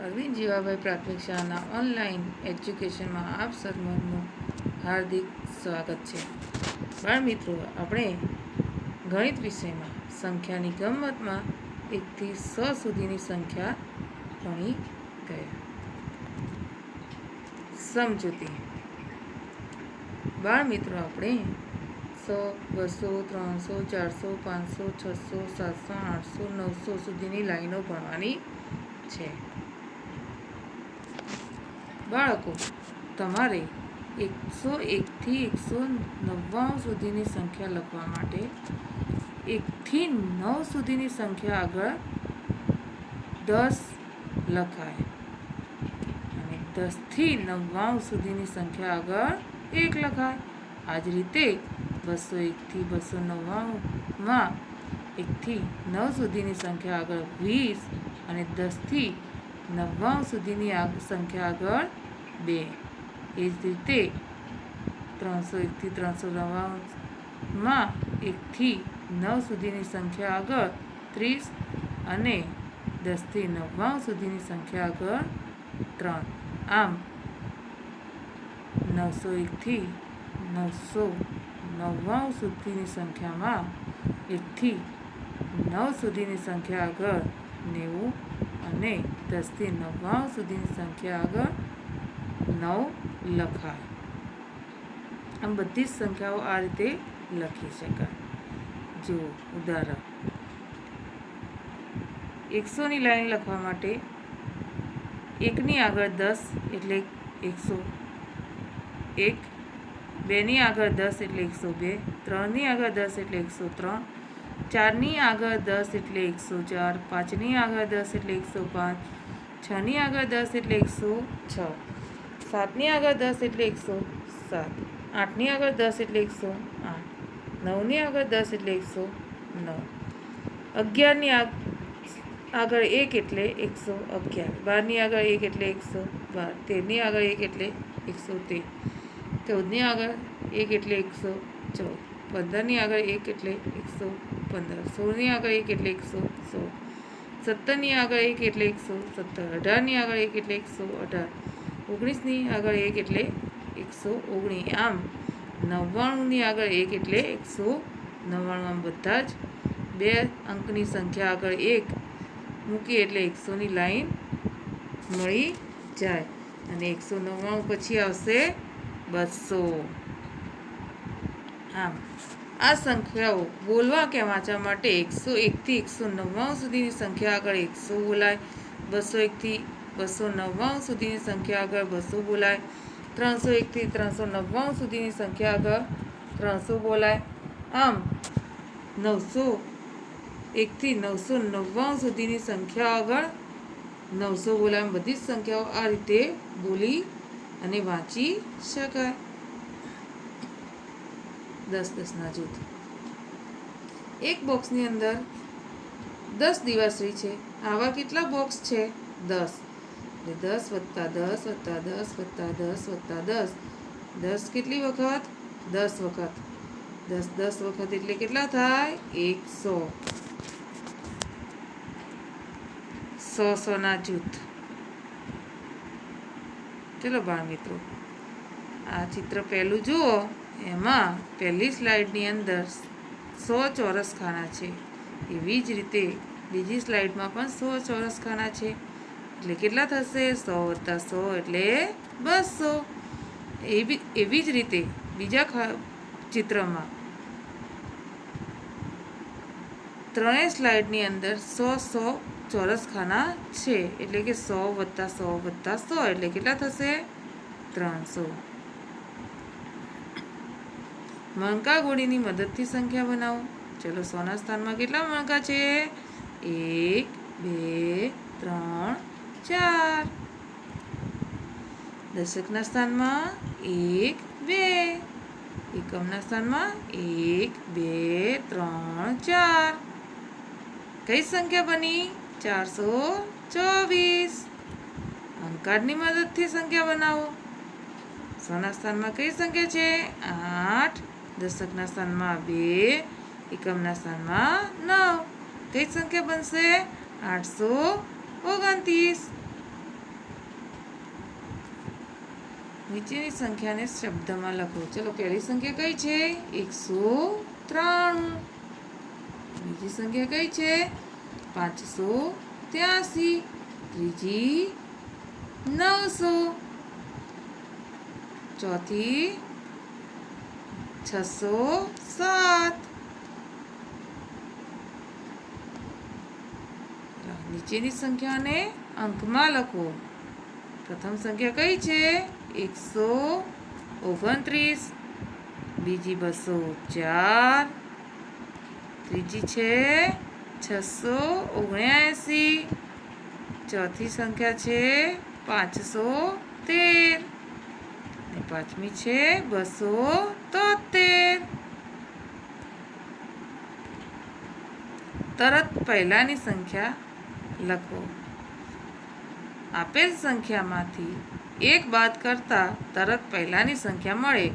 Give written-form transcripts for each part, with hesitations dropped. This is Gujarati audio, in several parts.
અરવિંદ જીવાભાઈ પ્રાથમિક શાળાના ઓનલાઈન એજ્યુકેશનમાં આપ સર્વનું હાર્દિક સ્વાગત છે. બાળ મિત્રો, આપણે ગણિત વિષયમાં સંખ્યાની ગમ્મતમાં 1 થી 100 સુધીની સંખ્યા ભણી ગયા. સમજૂતી. બાળ મિત્રો, આપણે 100, 200, 300, 400, 500, 600, 700, 800, 900 સુધીની લાઈનો ભણવાની છે. બાળકો, તમારે 101 થી 199 સુધીની સંખ્યા લખવા માટે 1 થી 9 સુધીની સંખ્યા આગળ 10 લખાય અને 10 થી 99 સુધીની સંખ્યા આગળ 1 લખાય. આ જ રીતે 201 થી 299માં 1 થી 9 સુધીની સંખ્યા આગળ 20 અને 10 થી 99 સુધીની સંખ્યા આગળ 2. એ જ રીતે 301 થી 399માં 1 થી 9 સુધીની સંખ્યા આગળ 30 અને 10 થી 99 સુધીની સંખ્યા આગળ 3. આમ 901 થી 999 સુધીની સંખ્યામાં 1 થી 9 સુધીની સંખ્યા આગળ 90 અને 10 થી 99 સુધીની સંખ્યા આગળ 9 લખાય. આમ બધી જ સંખ્યાઓ આ રીતે લખી શકાય. જુઓ ઉદાહરણ. 100ની લાઈન લખવા માટે 1ની આગળ 10 એટલે 101, 2ની આગળ 10 એટલે 102, 3ની આગળ 10 એટલે 103, 4ની આગળ 10 એટલે 104, 5ની આગળ 10 એટલે 105, 6ની આગળ 10 એટલે 106, 7ની આગળ 10 એટલે 107, 8ની આગળ 10 એટલે 108, 9ની આગળ 10 એટલે 109, 11ની આગળ 1 એટલે 111, 12ની આગળ 1 એટલે 112, 13ની આગળ 1 એટલે 113, 14ની આગળ 1 એટલે 114, 15ની આગળ 1 એટલે 115, 16ની આગળ 1 એટલે 116, 17ની આગળ 1 એટલે 117, 18ની આગળ 1 એટલે 118, 19ની આગળ 1 એટલે 119. આમ 99ની આગળ 1 એટલે 199. આમ બધા જ 2 અંકની સંખ્યા આગળ 1 મૂકીએ એટલે 100ની લાઈન મળી જાય અને 199 પછી આવશે 200. આમ આ સંખ્યાઓ બોલવા કે વાંચવા માટે 101 થી 199 સુધીની સંખ્યા આગળ 100 બોલાય, 201 થી 299 સુધીની સંખ્યા આગળ 200 બોલાય, 301 થી 399 સુધીની સંખ્યા આગળ 300 બોલાય. આમ 901 થી 999 સુધીની સંખ્યા આગળ 900 બોલાય. બધી જ સંખ્યાઓ આ રીતે બોલી અને વાંચી શકાય. 10-10ના જૂથ. એક બોક્સની અંદર 10 દીવાસળી છે. આવા કેટલા બોક્સ છે? 10. એટલે 10 + 10 + 10 + 10 + 10. 10 કેટલી વખત? 10 વખત. 10 વખત એટલે કેટલા થાય? 100. 100-100ના જૂથ. ચલો બાળ મિત્રો, આ ચિત્ર પહેલું જુઓ. એમાં પહેલી સ્લાઇડની અંદર 100 ચોરસ ખાના છે. એવી જ રીતે બીજી સ્લાઇડમાં પણ 100 ચોરસ ખાના છે. એટલે કેટલા થશે? 100 + 100 એટલે 200. એવી જ રીતે બીજા ચિત્રમાં ત્રણેય સ્લાઇડની અંદર 100 ચોરસ ખાના છે. એટલે કે 100 + 100 + 100 એટલે કેટલા થશે? 300. મણકા ગોળીની મદદથી સંખ્યા બનાવો. ચલો 100ના સ્થાનમાં કેટલા મણકા છે? 1, 2, 3, 4. દશકના સ્થાનમાં 1, 2. એકમના સ્થાનમાં 1, 2, 3, 4. કઈ સંખ્યા બની? 424. અંકકારની મદદથી સંખ્યા બનાવો. 100ના સ્થાનમાં કઈ સંખ્યા છે? 8. દશકના સ્થાનમાં 2, એકમના સ્થાનમાં 9. કઈ સંખ્યા બનશે? 829. નીચેની સંખ્યાને શબ્દમાં લખો. ચલો, પહેલી સંખ્યા કઈ છે? 193. બીજી સંખ્યા કઈ છે? 583. ત્રીજી 900. ચોથી 607. નીચેની સંખ્યાને અંકમાં લખો. પ્રથમ સંખ્યા કઈ છે? 129. બીજી 204. ત્રીજી છે 679. ચોથી સંખ્યા છે 513. અને પાંચમી છે 273. તરત પહેલાની સંખ્યા લખો. આપેલ સંખ્યામાંથી એક બાદ કરતા તરત પહેલાની સંખ્યા મળે.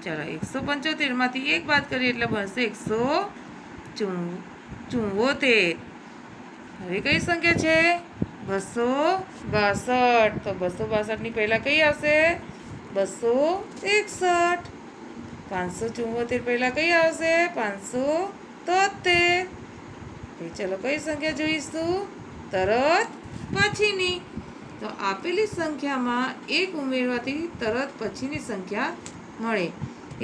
ચલો, 175માંથી એક બાદ કરીએ એટલે બનશે 174. હવે કઈ સંખ્યા છે? 262. તો 262ની પહેલા કઈ આવશે? 261. 574 પહેલા કઈ આવશે? 573. ચલો, કઈ સંખ્યા જોઈશું? તરત પછીની. તો આપેલી સંખ્યામાં એક ઉમેરવાથી તરત પછીની સંખ્યા મળે.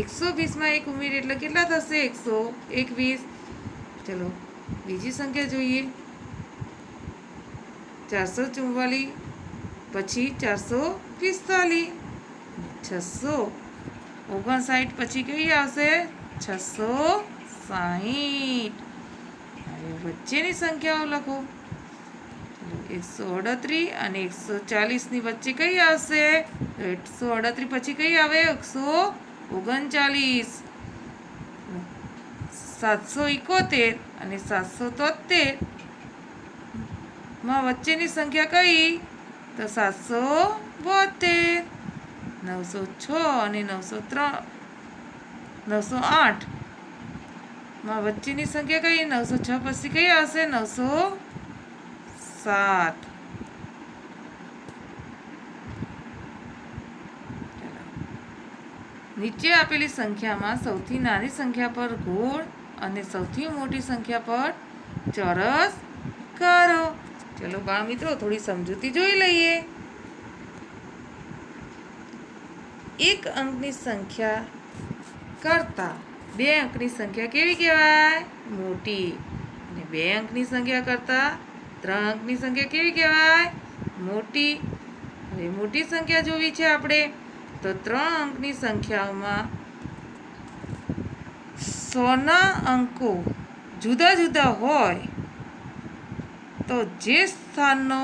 120માં એક ઉમેરીએ એટલે કેટલા થશે? 121. ચલો, બીજી સંખ્યા જોઈએ. 444 પછી 445. 659 પછી કઈ આવશે? 660. હવે વચ્ચેની સંખ્યાઓ લખો. 138 અને 140ની વચ્ચે કઈ આવશે? 138 પછી કઈ આવે? 139. 771 અને 773 માં વચ્ચેની સંખ્યા કઈ? તો 772. 906 અને 908 માં વચ્ચેની સંખ્યા કઈ? 906 પછી કઈ આવશે? 907. નીચે આપેલી સંખ્યામાં સૌથી નાની સંખ્યા પર ગોળ અને સૌથી મોટી સંખ્યા પર ચોરસ કરો. ચલો બાળ મિત્રો, થોડી સમજૂતી જોઈ લઈએ. એક અંકની સંખ્યા કરતા 2 અંકની સંખ્યા કેવી કહેવાય? મોટી. અને 2 અંકની સંખ્યા કરતા 3 અંકની સંખ્યા કેવી કહેવાય? મોટી. હવે મોટી સંખ્યા જોવી છે આપણે, તો 3 અંકની સંખ્યાઓમાં 100ના અંકો જુદા જુદા હોય તો જે સ્થાનનો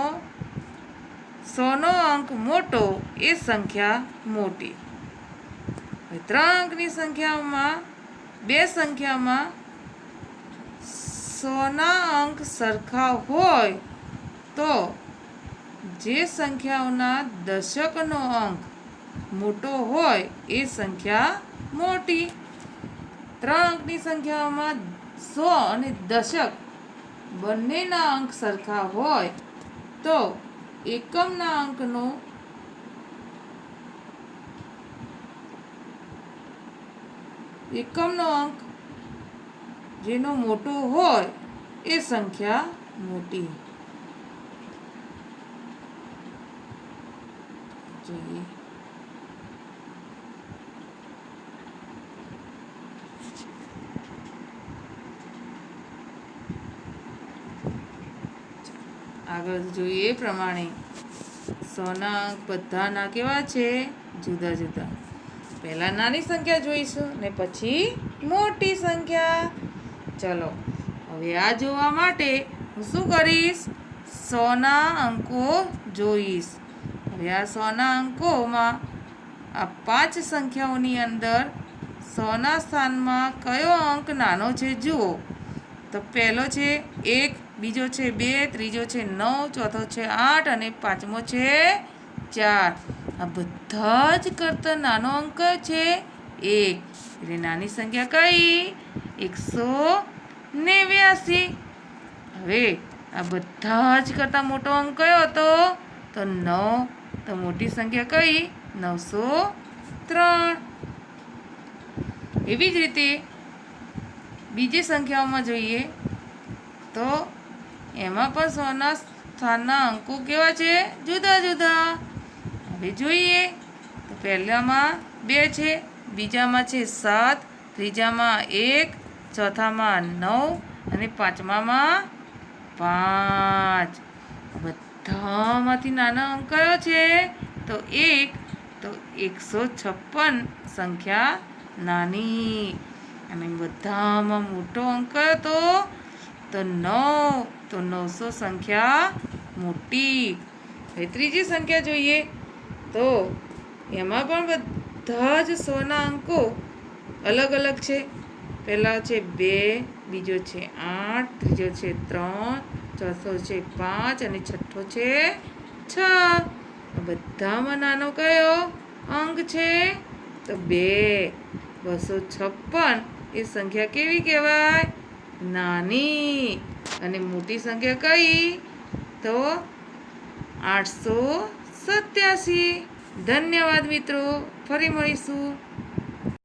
100નો અંક મોટો એ સંખ્યા મોટી. 3 અંકની સંખ્યામાં 2 સંખ્યામાં 100ના અંક સરખા હોય તો જે સંખ્યાઓના દશકનો અંક મોટો હોય એ સંખ્યા મોટી. 3 અંકની સંખ્યાઓમાં 100 અને દશક બંનેના અંક સરખા હોય તો એકમના અંકનો અંક જેનો મોટો હોય એ સંખ્યા મોટી. જોઈએ. આગળ જોઈએ એ પ્રમાણે 100ના અંક બધાના કેવા છે? જુદા જુદા. પહેલા નાની સંખ્યા જોઈશું ને પછી મોટી સંખ્યા. ચલો, હવે આ જોવા માટે હું શું કરીશ? 100ના અંકો જોઈશ. હવે આ 100ના અંકોમાં આ 5 સંખ્યાઓની અંદર 100ના સ્થાનમાં કયો અંક નાનો છે જુઓ. તો પહેલો છે 1, બીજો છે 2, ત્રીજો છે 9, ચોથો છે 8 અને પાંચમો છે 4. આ બધા જ કરતાં નાનો અંક છે 1. એટલે નાની સંખ્યા કઈ? 189. હવે આ બધા જ કરતાં મોટો અંક કયો હતો? તો 9. તો મોટી સંખ્યા કઈ? 903. એવી જ રીતે બીજી સંખ્યાઓમાં જોઈએ તો એમાં પણ 100ના સ્થાનના અંકો કેવા છે? જુદા જુદા. હવે જોઈએ તો પહેલામાં 2 છે, બીજામાં છે 7, ત્રીજામાં 1, ચોથામાં 9 અને પાંચમામાં 5. બધામાંથી નાનો અંક કયો છે? તો 1. તો 156 સંખ્યા નાની. અને બધામાં મોટો અંક કયો? તો 9. તો 900 સંખ્યા મોટી. હવે ત્રીજી સંખ્યા જોઈએ તો એમાં પણ બધા જ 100ના અંકો અલગ અલગ છે. પહેલા છે 2, બીજો છે 8, ત્રીજો છે 3, ચોથો છે 5 અને છઠ્ઠો છે 6. બધામાં નાનો કયો અંક છે? તો 2. 256 એ સંખ્યા કેવી કહેવાય? નાની. અને મોટી સંખ્યા કઈ? તો 887. ધન્યવાદ મિત્રો. ફરી મળીશું.